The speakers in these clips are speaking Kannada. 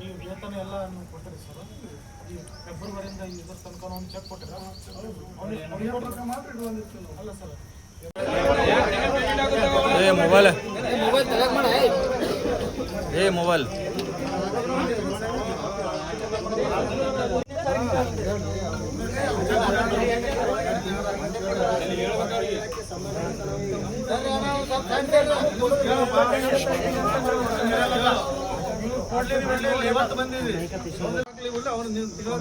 ಈ ವೇತನ ಎಲ್ಲ ಕೊಟ್ಟರಿ ಸರ್. ಈ ಫೆಬ್ರವರಿಯಿಂದ ಇದರ ತನಕ ಒಂದು ಚೆಕ್ ಕೊಟ್ಟಿರ ಅಲ್ಲ ಸರ್. मोबाइल ಇವತ್ತು ಬಂದಿದ್ವಿ ಅವ್ನು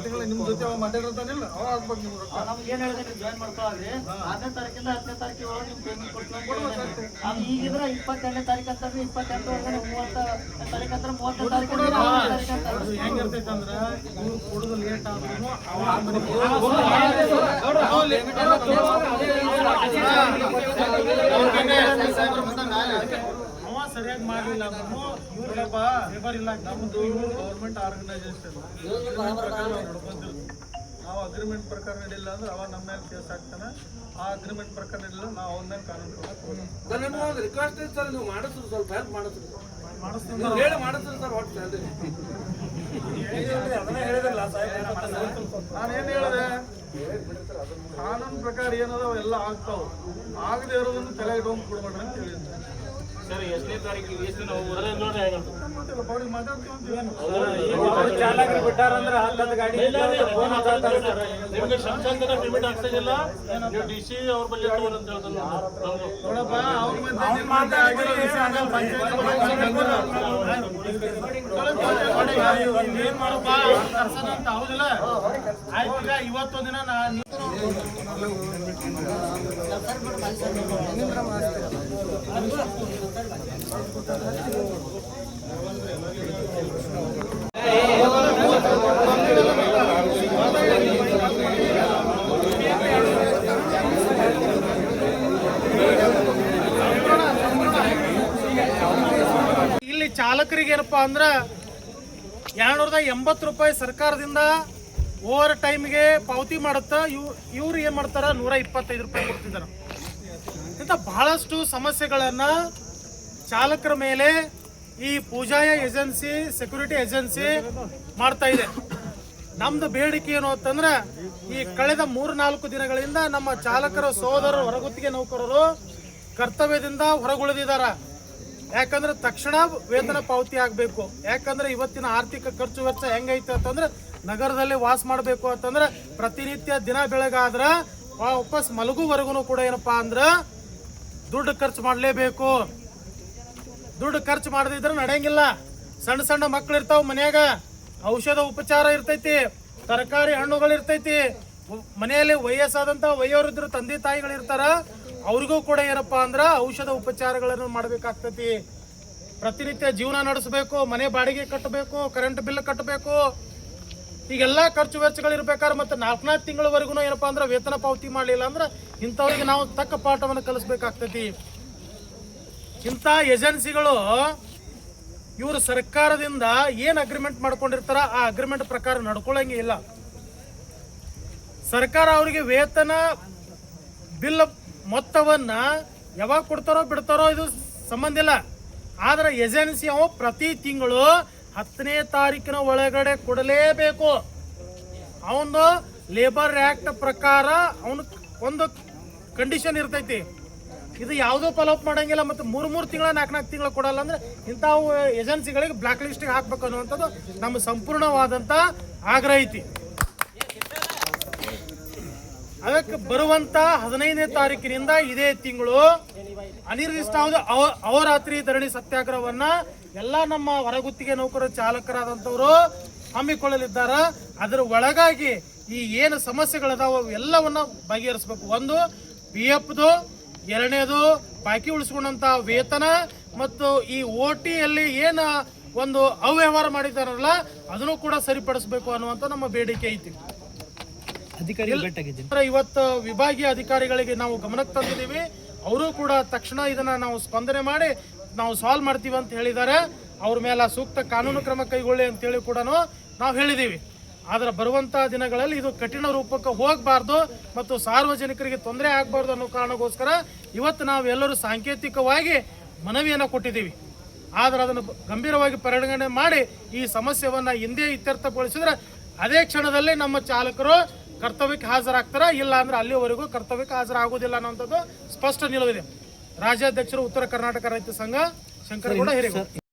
ತಿಂಗಳ ನಿಮ್ಮ ಜೊತೆ ಮಾತಾಡಿರ್ತಾನಿಲ್ಲ ಅವ ಆಗ್ಬೇಕು ನಿಮ್ಗೆ ರೊಕ್ಕ. ನಮ್ಗೆ ಏನು ಹೇಳಿದ್ರೆ ಜಾಯ್ನ್ ಮಾಡ್ಕೊಳ್ಳಿ 10ನೇ ತಾರೀಕಿಂದ 10ನೇ ತಾರೀಕಿಗೆ ಒಳಗೆ ನೀವು ಪೇಮೆಂಟ್ ಕೊಡ್ತೀವಿ. ಈಗಿದ್ರೆ 22ನೇ ತಾರೀಕು ಅಂತಂದ್ರೆ 28 ಒಳಗಡೆ 30 ತಾರೀಕು ಅಂದ್ರೆ 30 ತಾರೀಕು ಹೆಂಗಿರ್ತೈತೆ ಅಂದ್ರೆ ಇವ್ರು ಕೊಡೋದು ಲೇಟ್ ಆದ್ರೂ ಅವ ಸರಿಯಾಗಿ ಮಾಡಲಿಲ್ಲ ಅಂದ್ರೂ ಇವ್ರಪ್ಪ ಲೇಬರ್ ಇಲ್ಲ. ನಮ್ಮದು ಗೌರ್ಮೆಂಟ್ ಆರ್ಗನೈಸೇಷನ್ ನಡ್ಕೊಂತಿರ್ತೀವಿ. ನಾವು ಅಗ್ರಿಮೆಂಟ್ ಪ್ರಕಾರ ನಡಿಲ್ಲ ಅಂದ್ರೆ ಅವ ನಮ್ಮ ಮೇಲೆ ಕೇಸ್ ಹಾಕ್ತಾನೆ. ಆ ಅಗ್ರಿಮೆಂಟ್ ಪ್ರಕಾರ ನಡಿಲ್ಲ ನಾವು ಅವನ ಮೇಲೆ ಕಾನೂನು ರಿಕ್ವೆಸ್ಟ್ ಇದೆ ಸರ್, ನೀವು ಮಾಡಿಸ್ರಿ, ಸ್ವಲ್ಪ ಹೆಲ್ಪ್ ಮಾಡಿಸ್ರಿ ಸರ್. ಹೊಟ್ಟೆ ನಾನೇನು ಹೇಳಿದೆ, ಕಾನೂನು ಪ್ರಕಾರ ಏನದಾವ ಎಲ್ಲ ಆಗ್ತಾವ. ಆಗದೆ ಇರೋದನ್ನು ತಲೆ ಇಟ್ಕೊಂಡು ಕೊಡ್ಬೇಡ್ರಿ ಅಂತ ಹೇಳಿದ್ದೆ ಸರ್. ಎಷ್ಟನೇ ತಾರೀಕಿಗೆ ಎಷ್ಟು ದಿನ ಹೋದ್ರೆ ನೋಡಿ ಚಾಲಕರು ಬಿಟ್ಟಾರಂದ್ರೆ ಹತ್ತದ ಗಾಡಿ ನಿಮಗೆ ಶಂಶಾಂತರ ಪೇಮೆಂಟ್ ಆಗ್ತಿಲ್ಲ. ನೀವು DC ಅವ್ರ ಬಳಿ ಅಂತ ಹೇಳ್ತಾರೆ ನೋಡಪ್ಪ. ಏನ್ ಮಾಡಪ್ಪ ಅಂತ ಹೌದಿಲ್ಲ. ಆಯ್ತು, ಈಗ ಇವತ್ತೊಂದಿನ ಇಲ್ಲಿ ಚಾಲಕರಿಗೆ ಏನಪ್ಪಾ ಅಂದ್ರ 280 ರೂಪಾಯಿ ಸರ್ಕಾರದಿಂದ ಓವರ್ ಟೈಮ್ಗೆ ಪಾವತಿ ಮಾಡುತ್ತಾ ಇವ್ರು ಏನ್ ಮಾಡ್ತಾರ 125 ರೂಪಾಯಿ ಕೊಡ್ತಿದ್ದಾರೆ. ಇಂಥ ಬಹಳಷ್ಟು ಸಮಸ್ಯೆಗಳನ್ನ ಚಾಲಕರ ಮೇಲೆ ಈ ಪೂಜಾಯ ಏಜೆನ್ಸಿ, ಸೆಕ್ಯೂರಿಟಿ ಏಜೆನ್ಸಿ ಮಾಡ್ತಾ ಇದೆ. ನಮ್ದು ಬೇಡಿಕೆ ಏನು ಅಂತಂದ್ರೆ, ಈ ಕಳೆದ 3-4 ದಿನಗಳಿಂದ ನಮ್ಮ ಚಾಲಕರ ಸೋದರರು, ಹೊರಗುತ್ತಿಗೆ ನೌಕರರು ಕರ್ತವ್ಯದಿಂದ ಹೊರಗುಳಿದಿದಾರ. ಯಾಕಂದ್ರೆ ತಕ್ಷಣ ವೇತನ ಪಾವತಿ ಆಗಬೇಕು. ಯಾಕಂದ್ರೆ ಇವತ್ತಿನ ಆರ್ಥಿಕ ಖರ್ಚು ವೆಚ್ಚ ಹೆಂಗೈತೆ ಅಂತಂದ್ರೆ, ನಗರದಲ್ಲಿ ವಾಸ ಮಾಡಬೇಕು ಅಂತಂದ್ರೆ ಪ್ರತಿನಿತ್ಯ ದಿನ ಬೆಳಗಾದ್ರ ವಾಪಸ್ ಮಲಗುವರೆಗೂ ಕೂಡ ಏನಪ್ಪಾ ಅಂದ್ರ ದುಡ್ಡು ಖರ್ಚು ಮಾಡಲೇಬೇಕು. ದುಡ್ಡು ಖರ್ಚು ಮಾಡದಿದ್ರೆ ನಡೆಯಂಗಿಲ್ಲ. ಸಣ್ಣ ಸಣ್ಣ ಮಕ್ಳು ಇರ್ತಾವ ಮನ್ಯಾಗ, ಔಷಧ ಉಪಚಾರ ಇರ್ತೈತಿ, ತರಕಾರಿ ಹಣ್ಣುಗಳು ಇರ್ತೈತಿ. ಮನೆಯಲ್ಲಿ ವಯಸ್ಸಾದಂತ ವಯೋವೃದ್ಧರು ತಂದೆ ತಾಯಿಗಳಿರ್ತಾರ, ಅವ್ರಿಗೂ ಕೂಡ ಏನಪ್ಪಾ ಅಂದ್ರ ಔಷಧ ಉಪಚಾರಗಳನ್ನು ಮಾಡ್ಬೇಕಾಗ್ತೈತಿ. ಪ್ರತಿನಿತ್ಯ ಜೀವನ ನಡೆಸಬೇಕು, ಮನೆ ಬಾಡಿಗೆ ಕಟ್ಟಬೇಕು, ಕರೆಂಟ್ ಬಿಲ್ ಕಟ್ಟಬೇಕು. ಈಗೆಲ್ಲ ಖರ್ಚು ವೆಚ್ಚಗಳು ಇರ್ಬೇಕಾದ್ರೆ ಮತ್ತೆ 4 ತಿಂಗಳವರೆಗೂ ಏನಪ್ಪಾ ಅಂದ್ರೆ ವೇತನ ಪಾವತಿ ಮಾಡಲಿಲ್ಲ ಅಂದ್ರೆ ಇಂಥವ್ರಿಗೆ ನಾವು ತಕ್ಕ ಪಾಠವನ್ನು ಕಲಿಸ್ಬೇಕಾಗ್ತೈತಿ. ಇಂಥ ಏಜೆನ್ಸಿಗಳು ಇವರು ಸರ್ಕಾರದಿಂದ ಏನ್ ಅಗ್ರಿಮೆಂಟ್ ಮಾಡ್ಕೊಂಡಿರ್ತಾರ ಆ ಅಗ್ರಿಮೆಂಟ್ ಪ್ರಕಾರ ನಡ್ಕೊಳ್ಳಂಗೆ ಇಲ್ಲ. ಸರ್ಕಾರ ಅವರಿಗೆ ವೇತನ ಬಿಲ್ ಮೊತ್ತವನ್ನ ಯಾವಾಗ ಕೊಡ್ತಾರೋ ಬಿಡ್ತಾರೋ ಇದು ಸಂಬಂಧ ಇಲ್ಲ. ಆದ್ರೆ ಏಜೆನ್ಸಿ ಅವ ಪ್ರತಿ ತಿಂಗಳು 10ನೇ ತಾರೀಕಿನ ಒಳಗಡೆ ಕೊಡಲೇಬೇಕು. ಅವನು ಲೇಬರ್ ಆಕ್ಟ್ ಪ್ರಕಾರ ಅವನು ಒಂದು ಕಂಡೀಷನ್ ಇರ್ತೈತಿ. ಇದು ಯಾವುದೋ ಫಾಲೋಅಪ್ ಮಾಡಂಗಿಲ್ಲ. ಮತ್ತು 3 ತಿಂಗಳ 4 ತಿಂಗಳ ಕೊಡಲ್ಲ ಅಂದ್ರೆ ಇಂಥವು ಏಜೆನ್ಸಿಗಳಿಗೆ ಬ್ಲಾಕ್ ಲಿಸ್ಟಿಗೆ ಹಾಕ್ಬೇಕು ಅನ್ನುವಂಥದ್ದು ನಮ್ಮ ಸಂಪೂರ್ಣವಾದಂತ ಆಗ್ರಹ ಐತಿ. ಅದಕ್ಕೆ ಬರುವಂತ 15ನೇ ತಾರೀಕಿನಿಂದ ಇದೇ ತಿಂಗಳು ಅನಿರ್ದಿಷ್ಟಾವಧಿ ಅಹೋರಾತ್ರಿ ಧರಣಿ ಸತ್ಯಾಗ್ರಹವನ್ನ ಎಲ್ಲ ನಮ್ಮ ಹೊರಗುತ್ತಿಗೆ ನೌಕರರು ಚಾಲಕರಾದಂಥವರು ಹಮ್ಮಿಕೊಳ್ಳಲಿದ್ದಾರ. ಅದರ ಒಳಗಾಗಿ ಈ ಏನು ಸಮಸ್ಯೆಗಳದಾವ ಎಲ್ಲವನ್ನ ಬಗೆಹರಿಸಬೇಕು. ಒಂದು PFದು, ಎರಡನೇದು ಬಾಕಿ ಉಳಿಸ್ಕೊಂಡಂತ ವೇತನ, ಮತ್ತು ಈ OTಯಲ್ಲಿ ಏನು ಒಂದು ಅವ್ಯವಹಾರ ಮಾಡಿದಾರಲ್ಲ ಅದನ್ನು ಕೂಡ ಸರಿಪಡಿಸಬೇಕು ಅನ್ನುವಂತ ನಮ್ಮ ಬೇಡಿಕೆ ಐತಿ. ಇವತ್ತು ವಿಭಾಗೀಯ ಅಧಿಕಾರಿಗಳಿಗೆ ನಾವು ಗಮನಕ್ಕೆ ತಂದಿದ್ದೀವಿ. ಅವರು ಕೂಡ ತಕ್ಷಣ ಇದನ್ನ ನಾವು ಸ್ಪಂದನೆ ಮಾಡಿ ನಾವು ಸಾಲ್ವ್ ಮಾಡ್ತೀವಿ ಅಂತ ಹೇಳಿದ್ದಾರೆ. ಅವ್ರ ಮೇಲೆ ಸೂಕ್ತ ಕಾನೂನು ಕ್ರಮ ಕೈಗೊಳ್ಳಿ ಅಂತೇಳಿ ಕೂಡ ನಾವು ಹೇಳಿದ್ದೀವಿ. ಆದ್ರೆ ಬರುವಂತ ದಿನಗಳಲ್ಲಿ ಇದು ಕಠಿಣ ರೂಪಕ್ಕೆ ಹೋಗಬಾರ್ದು ಮತ್ತು ಸಾರ್ವಜನಿಕರಿಗೆ ತೊಂದರೆ ಆಗಬಾರ್ದು ಅನ್ನೋ ಕಾರಣಕ್ಕೋಸ್ಕರ ಇವತ್ತು ನಾವು ಎಲ್ಲರೂ ಸಾಂಕೇತಿಕವಾಗಿ ಮನವಿಯನ್ನು ಕೊಟ್ಟಿದ್ದೀವಿ. ಆದ್ರೆ ಅದನ್ನು ಗಂಭೀರವಾಗಿ ಪರಿಗಣನೆ ಮಾಡಿ ಈ ಸಮಸ್ಯೆಯನ್ನು ಹಿಂದೆ ಇತ್ಯರ್ಥಗೊಳಿಸಿದ್ರೆ ಅದೇ ಕ್ಷಣದಲ್ಲಿ ನಮ್ಮ ಚಾಲಕರು ಕರ್ತವ್ಯಕ್ಕೆ ಹಾಜರಾಗ್ತಾರ, ಇಲ್ಲ ಅಂದ್ರೆ ಅಲ್ಲಿವರೆಗೂ ಕರ್ತವ್ಯಕ್ಕೆ ಹಾಜರಾಗುವುದಿಲ್ಲ ಅನ್ನೋಂಥದ್ದು ಸ್ಪಷ್ಟ ನಿಲುವಿದೆ. ರಾಜ್ಯಾಧ್ಯಕ್ಷರು ಉತ್ತರ ಕರ್ನಾಟಕ ರೈತ ಸಂಘ, ಶಂಕರಗೌಡ ಹಿರೇಗೌಡ.